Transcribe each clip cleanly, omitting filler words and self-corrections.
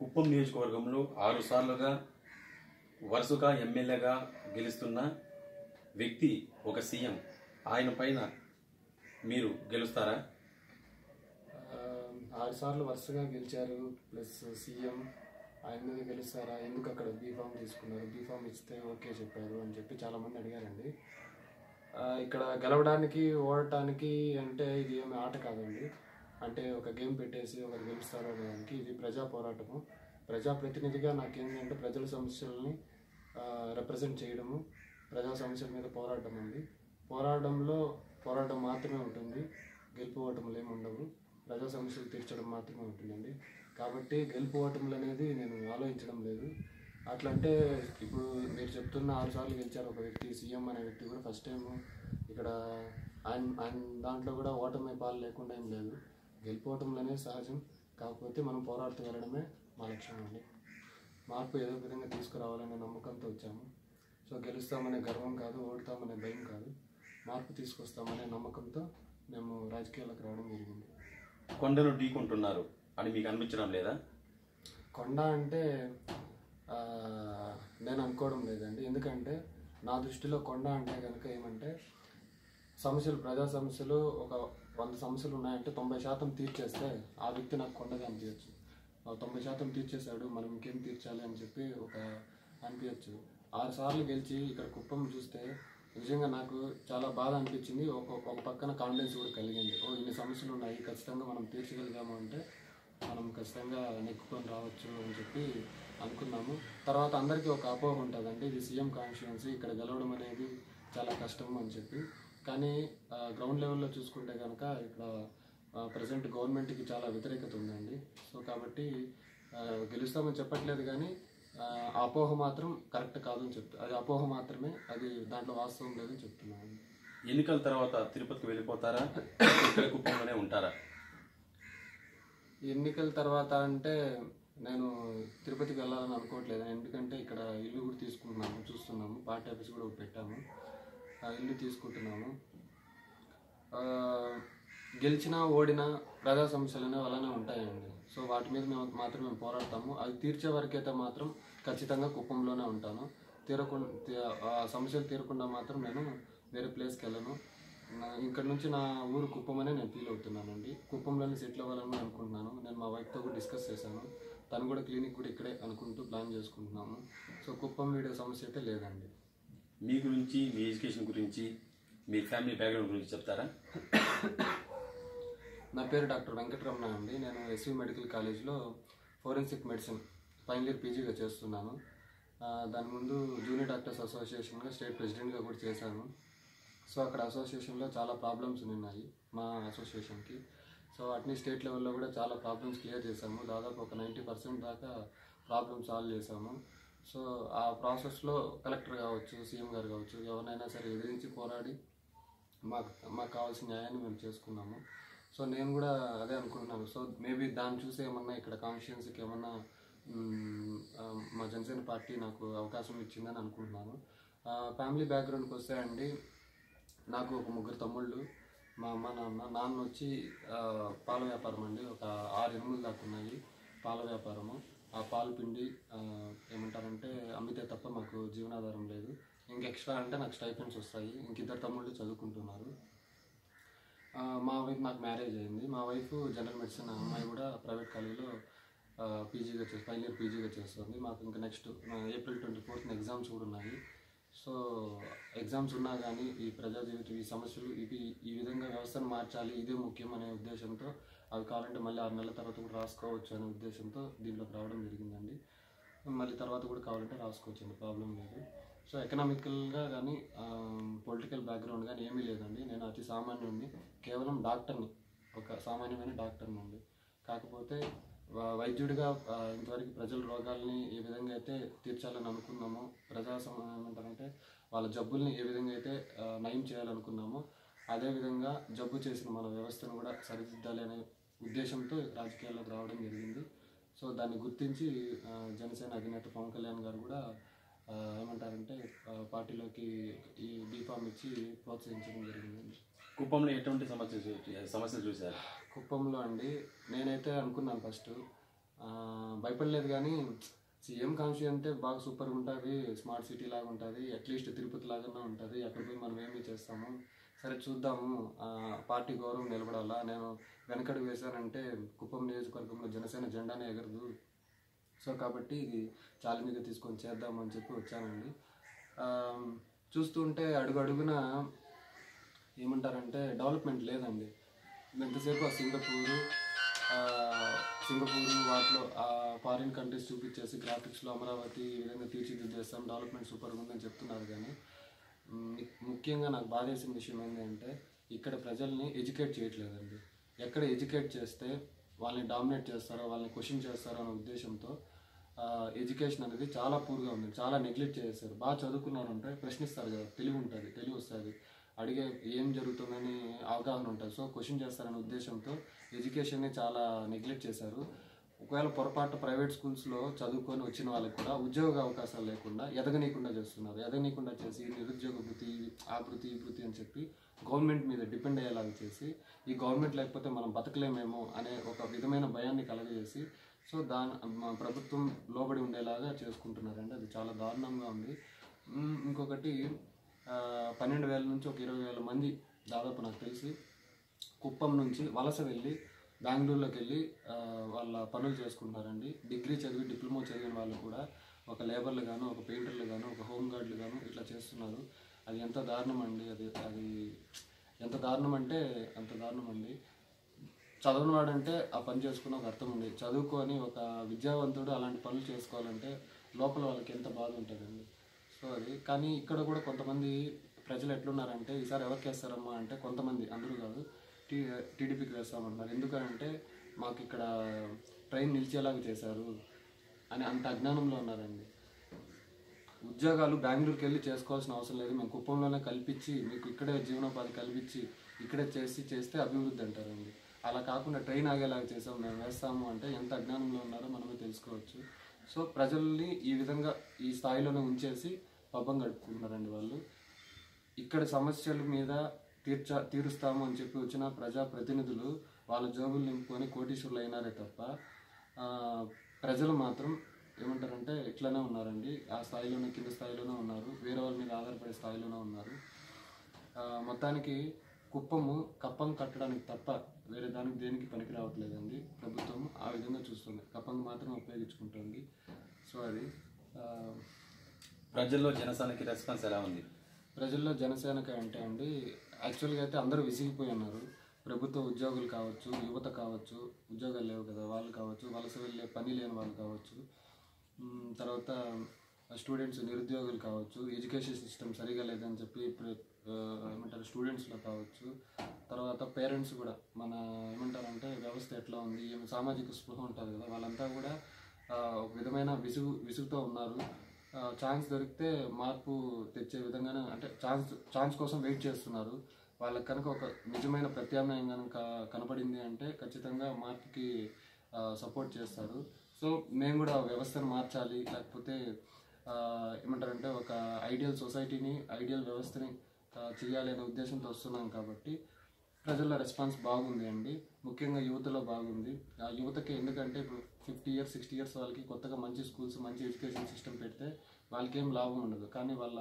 కుప్పం నియోజకవర్గంలో 6 సార్లుగా వరుసగా ఎమ్మెల్యేగా గెలుస్తున్న వ్యక్తి ఒక సీఎం. ఆయన పైన మీరు గెలుస్తారా? 6 సార్లు వరుసగా గెలిచారు, ప్లస్ సీఎం ఆయన మీద గెలుస్తారా, ఎందుకు అక్కడ బీఫామ్ తీసుకున్నారు, బీఫామ్ ఇస్తే ఓకే చెప్పారు అని చెప్పి చాలామంది అడిగారండి. ఇక్కడ గెలవడానికి ఓడటానికి అంటే ఇది ఏమి ఆట కాదండి. అంటే ఒక గేమ్ పెట్టేసి ఒకరు గెలుస్తారో అనేదానికి ఇది ప్రజా పోరాటము. ప్రజాప్రతినిధిగా నాకేంటంటే ప్రజల సమస్యలని రిప్రజెంట్ చేయడము, ప్రజా సమస్యల మీద పోరాటం ఉంది. పోరాటం మాత్రమే ఉంటుంది, గెలుపు ఓటములు ఏమి ఉండవు. ప్రజా సమస్యలు తీర్చడం మాత్రమే ఉంటుందండి. కాబట్టి గెలుపు ఓటములు అనేది నేను ఆలోచించడం లేదు. అట్లా అంటే ఇప్పుడు మీరు చెప్తున్న 6 సార్లు గెలిచారు ఒక వ్యక్తి, సీఎం అనే వ్యక్తి కూడా ఫస్ట్ టైం ఇక్కడ ఆయన దాంట్లో కూడా ఓటమి పాలు లేకుండా ఏం లేదు. గెలుపోవటంలో అనేది సహజం. కాకపోతే మనం పోరాడుతూ వెళ్ళడమే మా లక్ష్యం అండి. మార్పు ఏదో విధంగా తీసుకురావాలనే నమ్మకంతో వచ్చాము. సో గెలుస్తామనే గర్వం కాదు, ఓడుతామనే భయం కాదు, మార్పు తీసుకొస్తామనే నమ్మకంతో మేము రాజకీయాలకు రావడం జరిగింది. కొండను ఢీకుంటున్నారు అని మీకు అనిపించడం లేదా? కొండ అంటే నేను అనుకోవడం లేదండి. ఎందుకంటే నా దృష్టిలో కొండ అంటే కనుక ఏమంటే ప్రజా సమస్యలు ఒక 100 సమస్యలు ఉన్నాయంటే 90% తీర్చేస్తే ఆ వ్యక్తి నాకు కొండగా అనిపించచ్చు. 90% తీర్చేశాడు, మనం ఇంకేం తీర్చాలి అని చెప్పి అనిపించచ్చు. 6 సార్లు గెలిచి ఇక్కడ కుప్పం చూస్తే నిజంగా నాకు చాలా బాధ అనిపించింది. ఒక పక్కన కాన్ఫిడెన్స్ కూడా కలిగింది. ఇన్ని సమస్యలు ఉన్నాయి, ఖచ్చితంగా మనం తీర్చగలిగాము అంటే మనం ఖచ్చితంగా నెక్కుకొని రావచ్చు అని చెప్పి అనుకున్నాము. తర్వాత అందరికీ ఒక అపోహ ఉంటుందండి, ఇది సీఎం కాన్స్టిట్యుయెన్సీ, ఇక్కడ గెలవడం అనేది చాలా కష్టం అని చెప్పి. కానీ గ్రౌండ్ లెవెల్లో చూసుకుంటే కనుక ఇక్కడ ప్రజెంట్ గవర్నమెంట్కి చాలా వ్యతిరేకత ఉందండి. సో కాబట్టి గెలుస్తామని చెప్పట్లేదు, కానీ ఆ అపోహ మాత్రం కరెక్ట్ కాదని అది అపోహ మాత్రమే, అది దాంట్లో వాస్తవం లేదని చెప్తున్నాను. ఎన్నికల తర్వాత తిరుపతికి వెళ్ళిపోతారా, ఇక్కడ కుప్పంలోనే ఉంటారా? ఎన్నికల తర్వాత అంటే నేను తిరుపతికి వెళ్ళాలని అనుకోవట్లేదు. ఎందుకంటే ఇక్కడ ఇల్లు కూడా చూస్తున్నాము, పార్టీ ఆఫీస్ కూడా పెట్టాము, ఆ ఇల్లు తీసుకుంటున్నాము. గెలిచినా ఓడినా ప్రజా సమస్యలు అలానే ఉంటాయండి. సో వాటి మీద మేము పోరాడతాము. అది తీర్చే వరకైతే మాత్రం ఖచ్చితంగా కుప్పంలోనే ఉంటాను. సమస్యలు తీరకుండా మాత్రం నేను వేరే ప్లేస్కి వెళ్ళను. ఇక్కడ నుంచి నా ఊరు కుప్పం అనే నేను ఫీల్ అవుతున్నానండి. కుప్పంలోనే సెటిల్ అవ్వాలని అనుకుంటున్నాను. నేను మా వైఫ్తో కూడా డిస్కస్ చేశాను. తను కూడా క్లినిక్ కూడా ఇక్కడే అనుకుంటూ ప్లాన్ చేసుకుంటున్నాము. సో కుప్పం వీడియో సమస్య అయితే లేదండి. మీ గురించి, మీ ఎడ్యుకేషన్ గురించి, మీ ఫ్యామిలీ బ్యాక్గ్రౌండ్ గురించి చెప్తారా? నా పేరు డాక్టర్ వెంకటరమణ అండి. నేను ఎస్వి మెడికల్ కాలేజ్లో ఫోరెన్సిక్ మెడిసిన్ ఫైనల్ ఇయర్ పీజీగా చేస్తున్నాను. దాని ముందు జూనియర్ డాక్టర్స్ అసోసియేషన్గా స్టేట్ ప్రెసిడెంట్గా కూడా చేశాను. సో అక్కడ అసోసియేషన్లో చాలా ప్రాబ్లమ్స్ ఉన్నాయి మా అసోసియేషన్కి. సో వాటిని స్టేట్ లెవెల్లో కూడా చాలా ప్రాబ్లమ్స్ క్లియర్ చేశాము. దాదాపు ఒక 90% దాకా ప్రాబ్లమ్ సాల్వ్ చేశాము. సో ఆ ప్రాసెస్లో కలెక్టర్ కావచ్చు, సీఎం గారు కావచ్చు, ఎవరినైనా సరే ఎదిరించి పోరాడి మాకు కావాల్సిన న్యాయాన్ని మేము చేసుకున్నాము. సో నేను కూడా అదే అనుకుంటున్నాను. సో మేబీ దాన్ని చూసి ఏమన్నా ఇక్కడ కాన్స్టిట్యుయెన్సీకి ఏమన్నా మా జనసేన పార్టీ నాకు అవకాశం ఇచ్చిందని అనుకుంటున్నాను. ఫ్యామిలీ బ్యాక్గ్రౌండ్కి వస్తే అండి, నాకు ఒక 3 తమ్ముళ్ళు, మా అమ్మ నాన్న వచ్చి పాల వ్యాపారం అండి. ఒక 6-8 దాకా ఉన్నాయి పాల వ్యాపారము. ఆ పాలు పిండి ఏమంటారంటే అమ్మితే తప్ప మాకు జీవనాధారం లేదు. ఇంక ఎక్స్ట్రా అంటే నాకు స్టైపెండ్స్ వస్తాయి. ఇంక 2 తమ్ముళ్ళు చదువుకుంటున్నారు. మా వైఫ్, నాకు మ్యారేజ్ అయింది. మా వైఫ్ జనరల్ మెడిసిన్, అమ్మాయి కూడా ప్రైవేట్ కాలేజీలో పీజీగా ఫైనల్ ఇయర్ పీజీగా చేస్తుంది. మాకు ఇంకా నెక్స్ట్ ఏప్రిల్ 24th ఎగ్జామ్స్ కూడా ఉన్నాయి. సో ఎగ్జామ్స్ ఉన్నా కానీ ఈ ప్రజా జీవితం, ఈ సమస్యలు ఈ విధంగా వ్యవస్థను మార్చాలి, ఇదే ముఖ్యం అనే ఉద్దేశంతో, అవి కావాలంటే మళ్ళీ 6 నెలల తర్వాత కూడా రాసుకోవచ్చు అనే ఉద్దేశంతో దీంట్లోకి రావడం జరిగిందండి. మళ్ళీ తర్వాత కూడా కావాలంటే రాసుకోవచ్చు అండి, ప్రాబ్లం లేదు. సో ఎకనామికల్గా కానీ పొలిటికల్ బ్యాక్గ్రౌండ్ కానీ ఏమీ లేదండి. నేను అతి సామాన్యుడిని, కేవలం డాక్టర్ని, ఒక సామాన్యమైన డాక్టర్ని అండి. కాకపోతే వైద్యుడిగా ఇంతవరకు ప్రజల రోగాల్ని ఏ విధంగా అయితే తీర్చాలని అనుకున్నామో, ఏమంటారంటే వాళ్ళ జబ్బుల్ని ఏ విధంగా అయితే నయం చేయాలనుకున్నామో, అదేవిధంగా జబ్బు చేసిన మన వ్యవస్థను కూడా సరిదిద్దాలి అనే ఉద్దేశంతో రాజకీయాల్లోకి రావడం జరిగింది. సో దాన్ని గుర్తించి జనసేన అధినేత పవన్ కళ్యాణ్ గారు కూడా ఏమంటారంటే పార్టీలోకి ఈ బీఫామ్ ఇచ్చి ప్రోత్సహించడం జరిగింది. కుప్పంలో ఎటువంటి సమస్యలు చూశారు? కుప్పంలో అండి, నేనైతే అనుకున్నాను ఫస్ట్ భయపడలేదు. కానీ సీఎం కాన్స్టి అంటే బాగా సూపర్గా ఉంటుంది, స్మార్ట్ సిటీ లాగా ఉంటుంది, అట్లీస్ట్ తిరుపతి లాగానే ఉంటుంది, అక్కడ పోయి మనం ఏమీ చేస్తాము, సరే చూద్దాము, పార్టీ గౌరవం నిలబడాలా, నేను వెనకడుగు వేశానంటే కుప్పం నియోజకవర్గంలో జనసేన జెండానే ఎగరదు, సో కాబట్టి ఇది ఛాలెంజ్గా తీసుకొని చేద్దామని చెప్పి వచ్చానండి. చూస్తూ ఉంటే అడుగు అడుగున ఏమంటారంటే డెవలప్మెంట్ లేదండి. ఎంతసేపు ఆ సింగపూరు వాటిలో ఫారిన్ కంట్రీస్ చూపించేసి గ్రాఫిక్స్లో అమరావతి ఈ విధంగా తీర్చిదిద్దేస్తాం, డెవలప్మెంట్ సూపర్గా ఉందని చెప్తున్నారు. కానీ ముఖ్యంగా నాకు బాధేసిన విషయం ఏంటంటే ఇక్కడ ప్రజల్ని ఎడ్యుకేట్ చేయట్లేదండి. ఎక్కడ ఎడ్యుకేట్ చేస్తే వాళ్ళని డామినేట్ చేస్తారో, వాళ్ళని క్వశ్చన్ చేస్తారో అనే ఉద్దేశంతో ఎడ్యుకేషన్ అనేది చాలా పూర్గా ఉంది, చాలా నెగ్లెక్ట్ చేస్తారు. బాగా చదువుకున్నారంటే ప్రశ్నిస్తారు కదా, తెలివి వస్తుంది, అడిగే ఏం జరుగుతుందని అవగాహన ఉంటుంది, సో క్వశ్చన్ చేస్తారనే ఉద్దేశంతో ఎడ్యుకేషన్ని చాలా నెగ్లెక్ట్ చేశారు. ఒకవేళ పొరపాటు ప్రైవేట్ స్కూల్స్లో చదువుకొని వచ్చిన వాళ్ళకి కూడా ఉద్యోగ అవకాశాలు లేకుండా ఎదగనీయకుండా చేస్తున్నారు. ఎదగనీయకుండా చేసి నిరుద్యోగ వృత్తి, ఆ వృత్తి, ఈ వృత్తి అని చెప్పి గవర్నమెంట్ మీద డిపెండ్ అయ్యేలాగా చేసి, ఈ గవర్నమెంట్ లేకపోతే మనం బతకలేమేమో అనే ఒక విధమైన భయాన్ని కలగజేసి, సో ప్రభుత్వం లోబడి ఉండేలాగా చేసుకుంటున్నారండి. అది చాలా దారుణంగా ఉంది. ఇంకొకటి 12,000 నుంచి ఒక 20,000 మంది దాదాపు నాకు తెలిసి కుప్పం నుంచి వలస వెళ్ళి బెంగళూరులోకి వెళ్ళి వాళ్ళ పనులు చేసుకుంటారండి. డిగ్రీ చదివి డిప్లొమా చదివిన వాళ్ళు కూడా ఒక లేబర్లు గాను, ఒక పెయింటర్లు గాను, ఒక హోమ్ గార్డులు గాను ఇట్లా చేస్తున్నారు. అది ఎంత దారుణం అండి. అది ఎంత దారుణం అంటే అంత దారుణం అండి. చదవని వాడంటే ఆ పని చేసుకుని ఒక అర్థం ఉంది, చదువుకొని ఒక విద్యావంతుడు అలాంటి పనులు చేసుకోవాలంటే లోపల వాళ్ళకి ఎంత బాధ ఉంటుందండి. సో అది కానీ ఇక్కడ కూడా కొంతమంది ప్రజలు ఎట్లున్నారంటే ఈసారి ఎవరికి వేస్తారమ్మా అంటే కొంతమంది, అందరూ కాదు, టీడీపీకి వేస్తామంటున్నారు. ఎందుకంటే మాకు ఇక్కడ ట్రైన్ నిలిచేలాగా చేశారు అని అంత అజ్ఞానంలో ఉన్నారండి. ఉద్యోగాలు బెంగళూరుకి వెళ్ళి చేసుకోవాల్సిన అవసరం లేదు, మేము కుప్పంలోనే కల్పించి మీకు ఇక్కడే జీవనోపాధి కల్పించి ఇక్కడే చేస్తే అభివృద్ధి అంటారండి. అలా కాకుండా ట్రైన్ ఆగేలాగా చేసాం, మేము వేస్తాము అంటే ఎంత అజ్ఞానంలో ఉన్నారో మనమే తెలుసుకోవచ్చు. సో ప్రజల్ని ఈ విధంగా ఈ స్థాయిలోనే ఉంచేసి పబ్బం గడుపుకుంటున్నారండి వాళ్ళు. ఇక్కడ సమస్యల మీద తీరుస్తాము అని చెప్పి వచ్చిన ప్రజాప్రతినిధులు వాళ్ళ జోబులు నింపుకొని కోటీశ్వరులు అయినారే తప్ప ప్రజలు మాత్రం ఏమంటారంటే ఇట్లనే ఉన్నారండి. ఆ స్థాయిలోనే, కింద స్థాయిలోనే ఉన్నారు, వేరే వాళ్ళ మీద ఆధారపడే స్థాయిలోనే ఉన్నారు. మొత్తానికి కుప్పము కప్పం కట్టడానికి తప్ప వేరే దానికి దేనికి పనికి రావట్లేదండి. ప్రభుత్వం ఆ విధంగా చూస్తుంది, కప్పంగా మాత్రం ఉపయోగించుకుంటుంది. సో అది ప్రజల్లో జనసేనకి రెస్పాన్స్ ఎలా ఉంది? ప్రజల్లో జనసేనకి అంటే అండి యాక్చువల్గా అయితే అందరూ విసిగిపోయి ఉన్నారు. ప్రభుత్వ ఉద్యోగులు కావచ్చు, యువత కావచ్చు, ఉద్యోగాలు లేవు కదా వాళ్ళు కావచ్చు, వలస వెళ్ళే పని లేని వాళ్ళు కావచ్చు, తర్వాత స్టూడెంట్స్ నిరుద్యోగులు కావచ్చు, ఎడ్యుకేషన్ సిస్టమ్ సరిగా లేదని చెప్పి ఏమంటారు స్టూడెంట్స్లో కావచ్చు, తర్వాత పేరెంట్స్ కూడా మన ఏమంటారంటే వ్యవస్థ ఎట్లా ఉంది, సామాజిక స్పృహ ఉంటుంది కదా, వాళ్ళంతా కూడా ఒక విధమైన విసుగుతో ఉన్నారు. ఛాన్స్ దొరికితే మార్పు తెచ్చే విధంగానే అంటే ఛాన్స్ కోసం వెయిట్ చేస్తున్నారు. వాళ్ళకి కనుక ఒక నిజమైన ప్రత్యామ్నాయం కనుక కనపడింది అంటే ఖచ్చితంగా మార్పుకి సపోర్ట్ చేస్తారు. సో మేము కూడా వ్యవస్థను మార్చాలి, లేకపోతే ఏమంటారంటే ఒక ఐడియల్ సొసైటీని, ఐడియల్ వ్యవస్థని చేయాలి అనే ఉద్దేశంతో వస్తున్నాం కాబట్టి ప్రజల రెస్పాన్స్ బాగుంది అండి. ముఖ్యంగా యువతలో బాగుంది. ఆ యువతకి ఎందుకంటే ఇప్పుడు 50 years 60 years వాళ్ళకి కొత్తగా మంచి స్కూల్స్, మంచి ఎడ్యుకేషన్ సిస్టమ్ పెడితే వాళ్ళకి ఏం లాభం ఉండదు, కానీ వాళ్ళ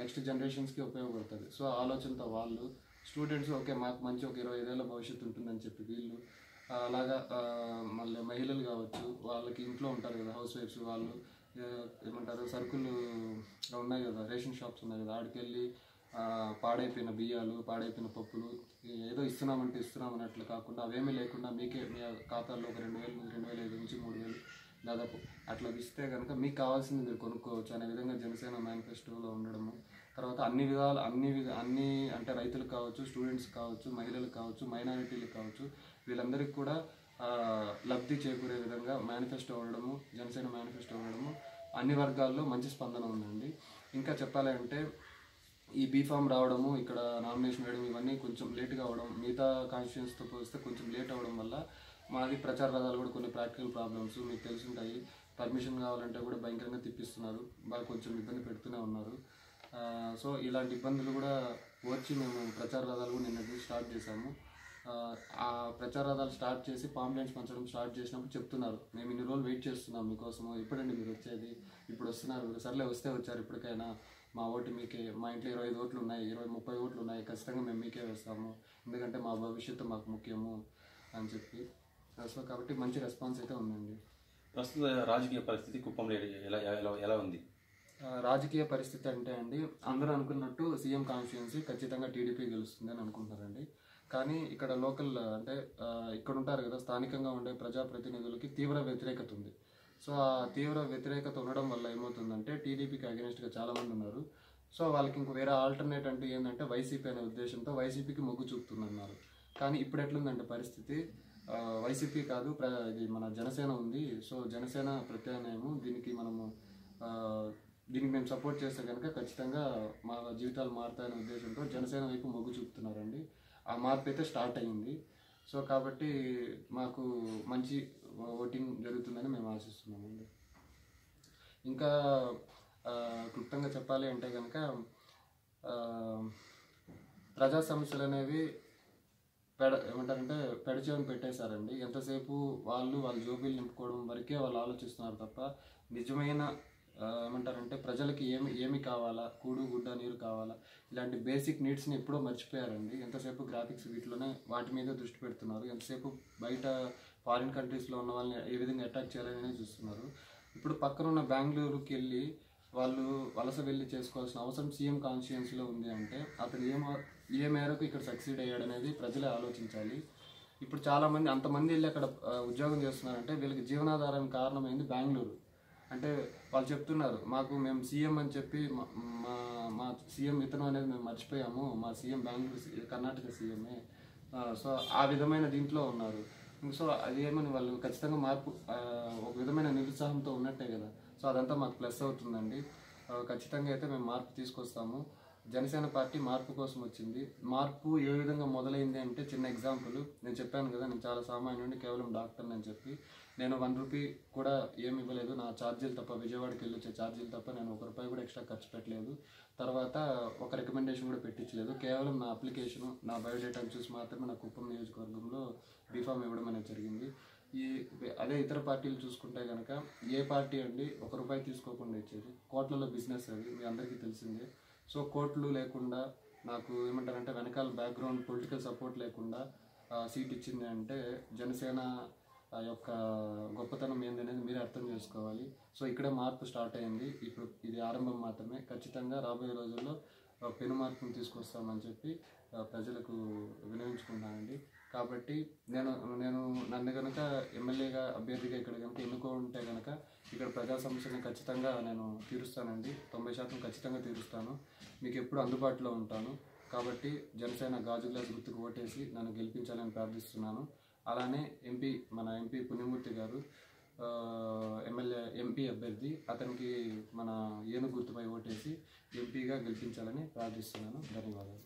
నెక్స్ట్ జనరేషన్స్కి ఉపయోగపడుతుంది. సో ఆలోచనతో వాళ్ళు స్టూడెంట్స్ ఓకే మాకు మంచి ఒక 25 ఏళ్ళ భవిష్యత్తు ఉంటుందని చెప్పి వీళ్ళు అలాగా మళ్ళీ మహిళలు కావచ్చు, వాళ్ళకి ఇంట్లో ఉంటారు కదా హౌస్ వైఫ్స్, వాళ్ళు ఏమంటారు సరుకులు ఉన్నాయి కదా, రేషన్ షాప్స్ ఉన్నాయి కదా, ఆడికి వెళ్ళి పాడైపోయిన బియ్యాలు, పాడైపోయిన పప్పులు ఏదో ఇస్తున్నామంటే ఇస్తున్నామన్నట్లు కాకుండా అవేమీ లేకుండా మీకే మీ ఖాతాల్లో ఒక 2,000 2,500 నుంచి 3,000 దాదాపు అట్లా ఇస్తే కనుక మీకు కావాల్సింది మీరు కొనుక్కోవచ్చు అనే విధంగా జనసేన మేనిఫెస్టోలో ఉండడము. తర్వాత అన్ని అంటే రైతులకు కావచ్చు, స్టూడెంట్స్ కావచ్చు, మహిళలకు కావచ్చు, మైనారిటీలకు కావచ్చు, వీళ్ళందరికీ కూడా లబ్ధి చేకూరే విధంగా మేనిఫెస్టో ఉండడము, జనసేన మేనిఫెస్టో ఉండడము అన్ని వర్గాల్లో మంచి స్పందన ఉందండి. ఇంకా చెప్పాలంటే ఈ బీఫామ్ రావడము, ఇక్కడ నామినేషన్ వేయడం ఇవన్నీ కొంచెం లేట్గా అవ్వడం, మిగతా కాన్స్టిట్యూన్స్తో పోలిస్తే కొంచెం లేట్ అవ్వడం వల్ల మాది ప్రచార రథాలు కూడా కొన్ని ప్రాక్టికల్ ప్రాబ్లమ్స్ మీకు తెలుసుంటాయి. పర్మిషన్ కావాలంటే కూడా భయంకరంగా తిప్పిస్తున్నారు, బాగా కొంచెం ఇబ్బంది పెడుతూనే ఉన్నారు. సో ఇలాంటి ఇబ్బందులు కూడా వచ్చి మేము ప్రచార రథాలు కూడా నిన్న స్టార్ట్ చేశాము. ఆ ప్రచారాలు స్టార్ట్ చేసి పాంప్లెంట్స్ పంచడం స్టార్ట్ చేసినప్పుడు చెప్తున్నారు, మేము ఇన్ని రోజులు వెయిట్ చేస్తున్నాం మీకోసము, ఇప్పుడండి మీరు వచ్చేది, ఇప్పుడు వస్తున్నారు మీరు, సర్లే వస్తే వచ్చారు, ఇప్పటికైనా మా ఓటు మీకే, మా ఇంట్లో 25 ఓట్లు ఉన్నాయి, 20-30 ఓట్లు ఉన్నాయి, ఖచ్చితంగా మేము మీకే వేస్తాము, ఎందుకంటే మా భవిష్యత్తు మాకు ముఖ్యము అని చెప్పి. సో కాబట్టి మంచి రెస్పాన్స్ అయితే ఉందండి. ప్రస్తుత రాజకీయ పరిస్థితి కుప్పంలో ఎలా ఎలా ఎలా ఉంది? రాజకీయ పరిస్థితి అంటే అండి, అందరూ అనుకున్నట్టు సీఎం కాన్స్టిట్యున్సీ ఖచ్చితంగా టీడీపీ గెలుస్తుంది అని అనుకుంటున్నారండి. కానీ ఇక్కడ లోకల్ అంటే ఇక్కడ ఉంటారు కదా, స్థానికంగా ఉండే ప్రజాప్రతినిధులకి తీవ్ర వ్యతిరేకత ఉంది. సో ఆ తీవ్ర వ్యతిరేకత ఉండడం వల్ల ఏమవుతుందంటే టీడీపీకి అగెనిస్ట్గా చాలామంది ఉన్నారు. సో వాళ్ళకి ఇంకో వేరే ఆల్టర్నేట్ అంటూ ఏంటంటే వైసీపీ అనే ఉద్దేశంతో వైసీపీకి మొగ్గు చూపుతున్నారు. కానీ ఇప్పుడు ఎట్లుందంటే పరిస్థితి, వైసీపీ కాదు, ఇది మన జనసేన ఉంది. సో జనసేన ప్రత్యామ్నాయము, దీనికి మేము సపోర్ట్ చేస్తే కనుక ఖచ్చితంగా మా జీవితాలు మారుతాయనే ఉద్దేశంతో జనసేన వైపు మొగ్గు చూపుతున్నారండి. ఆ మార్పు అయితే స్టార్ట్ అయ్యింది. సో కాబట్టి మాకు మంచి ఓటింగ్ జరుగుతుందని మేము ఆశిస్తున్నామండి. ఇంకా క్లుప్తంగా చెప్పాలి అంటే కనుక ప్రజా సమస్యలు అనేవి ఏమంటారంటే పెడచేవని పెట్టేశారండి. ఎంతసేపు వాళ్ళ జోబీలు నింపుకోవడం వరకే వాళ్ళు ఆలోచిస్తున్నారు తప్ప నిజమైన ఏమంటారంటే ప్రజలకి ఏమి కావాలా, కూడు గుడ్డ నీరు కావాలా, ఇలాంటి బేసిక్ నీడ్స్ని ఎప్పుడో మర్చిపోయారండి. ఎంతసేపు గ్రాఫిక్స్ వీటిలోనే వాటి మీద దృష్టి పెడుతున్నారు. ఎంతసేపు బయట ఫారిన్ కంట్రీస్లో ఉన్న వాళ్ళని ఏ విధంగా అటాక్ చేయాలని చూస్తున్నారు. ఇప్పుడు పక్కన ఉన్న బెంగళూరుకి వెళ్ళి వాళ్ళు వలస వెళ్ళి చేసుకోవాల్సిన అవసరం సీఎం కాన్స్టిట్యున్సీలో ఉంది అంటే అతను ఏ మేరకు ఇక్కడ సక్సీడ్ అయ్యాడనేది ప్రజలే ఆలోచించాలి. ఇప్పుడు చాలామంది అంతమంది వెళ్ళి అక్కడ ఉద్యోగం చేస్తున్నారంటే వీళ్ళకి జీవనాధారానికి కారణమైంది బెంగళూరు. అంటే వాళ్ళు చెప్తున్నారు, మేము సీఎం అని చెప్పి మా సీఎం ఇతను అనేది మేము మర్చిపోయాము, మా సీఎం బెంగళూరు కర్ణాటక సీఎంఏ. సో ఆ విధమైన దీంట్లో ఉన్నారు. సో అదేమని వాళ్ళు ఖచ్చితంగా మార్పు ఒక విధమైన నిరుత్సాహంతో ఉన్నట్టే కదా. సో అదంతా మాకు ప్లస్ అవుతుందండి. ఖచ్చితంగా అయితే మేము మార్పు తీసుకొస్తాము. జనసేన పార్టీ మార్పు కోసం వచ్చింది. మార్పు ఏ విధంగా మొదలైంది అంటే చిన్న ఎగ్జాంపుల్ నేను చెప్పాను కదా, నేను చాలా సామాన్యుడిని, కేవలం డాక్టర్ని అని చెప్పి నేను 1 రూపీ కూడా ఏమి ఇవ్వలేదు, నా ఛార్జీలు తప్ప, విజయవాడకి వెళ్ళి వచ్చే ఛార్జీలు తప్ప నేను 1 రూపాయి కూడా ఎక్స్ట్రా ఖర్చు పెట్టలేదు. తర్వాత ఒక రికమెండేషన్ కూడా పెట్టించలేదు. కేవలం నా అప్లికేషను, నా బయోడేటాను చూసి మాత్రమే నా కుప్పం నియోజకవర్గంలో బీఫామ్ ఇవ్వడం అనేది జరిగింది. అదే ఇతర పార్టీలు చూసుకుంటే కనుక ఏ పార్టీ అండి 1 రూపాయి తీసుకోకుండా ఇచ్చేది? కోట్లలో బిజినెస్ అది మీ అందరికీ తెలిసిందే. సో కోట్లు లేకుండా నాకు ఏమంటారంటే వెనకాల బ్యాక్గ్రౌండ్ పొలిటికల్ సపోర్ట్ లేకుండా సీట్ ఇచ్చింది అంటే జనసేన యొక్క గొప్పతనం ఏందనేది మీరే అర్థం చేసుకోవాలి. సో ఇక్కడే మార్పు స్టార్ట్ అయింది. ఇప్పుడు ఇది ఆరంభం మాత్రమే. ఖచ్చితంగా రాబోయే రోజుల్లో పెను మార్పును తీసుకొస్తామని చెప్పి ప్రజలకు వినియోగించుకుంటానండి. కాబట్టి నన్ను కనుక ఎమ్మెల్యేగా అభ్యర్థిగా ఇక్కడ కనుక ఎన్నుకుంటే కనుక ఇక్కడ ప్రజా సమస్యలను ఖచ్చితంగా నేను తీరుస్తానండి. 90% ఖచ్చితంగా తీరుస్తాను. మీకు ఎప్పుడు అందుబాటులో ఉంటాను. కాబట్టి జనసేన గాజు గ్లాస్ గుర్తుకు ఓటేసి నన్ను గెలిపించాలని ప్రార్థిస్తున్నాను. అలానే మన ఎంపీ పుణ్యమూర్తి గారు ఎంపీ అభ్యర్థి, అతనికి మన ఏనుగు గుర్తుపై ఓటేసి ఎంపీగా గెలిపించాలని ప్రార్థిస్తున్నాను. ధన్యవాదాలు.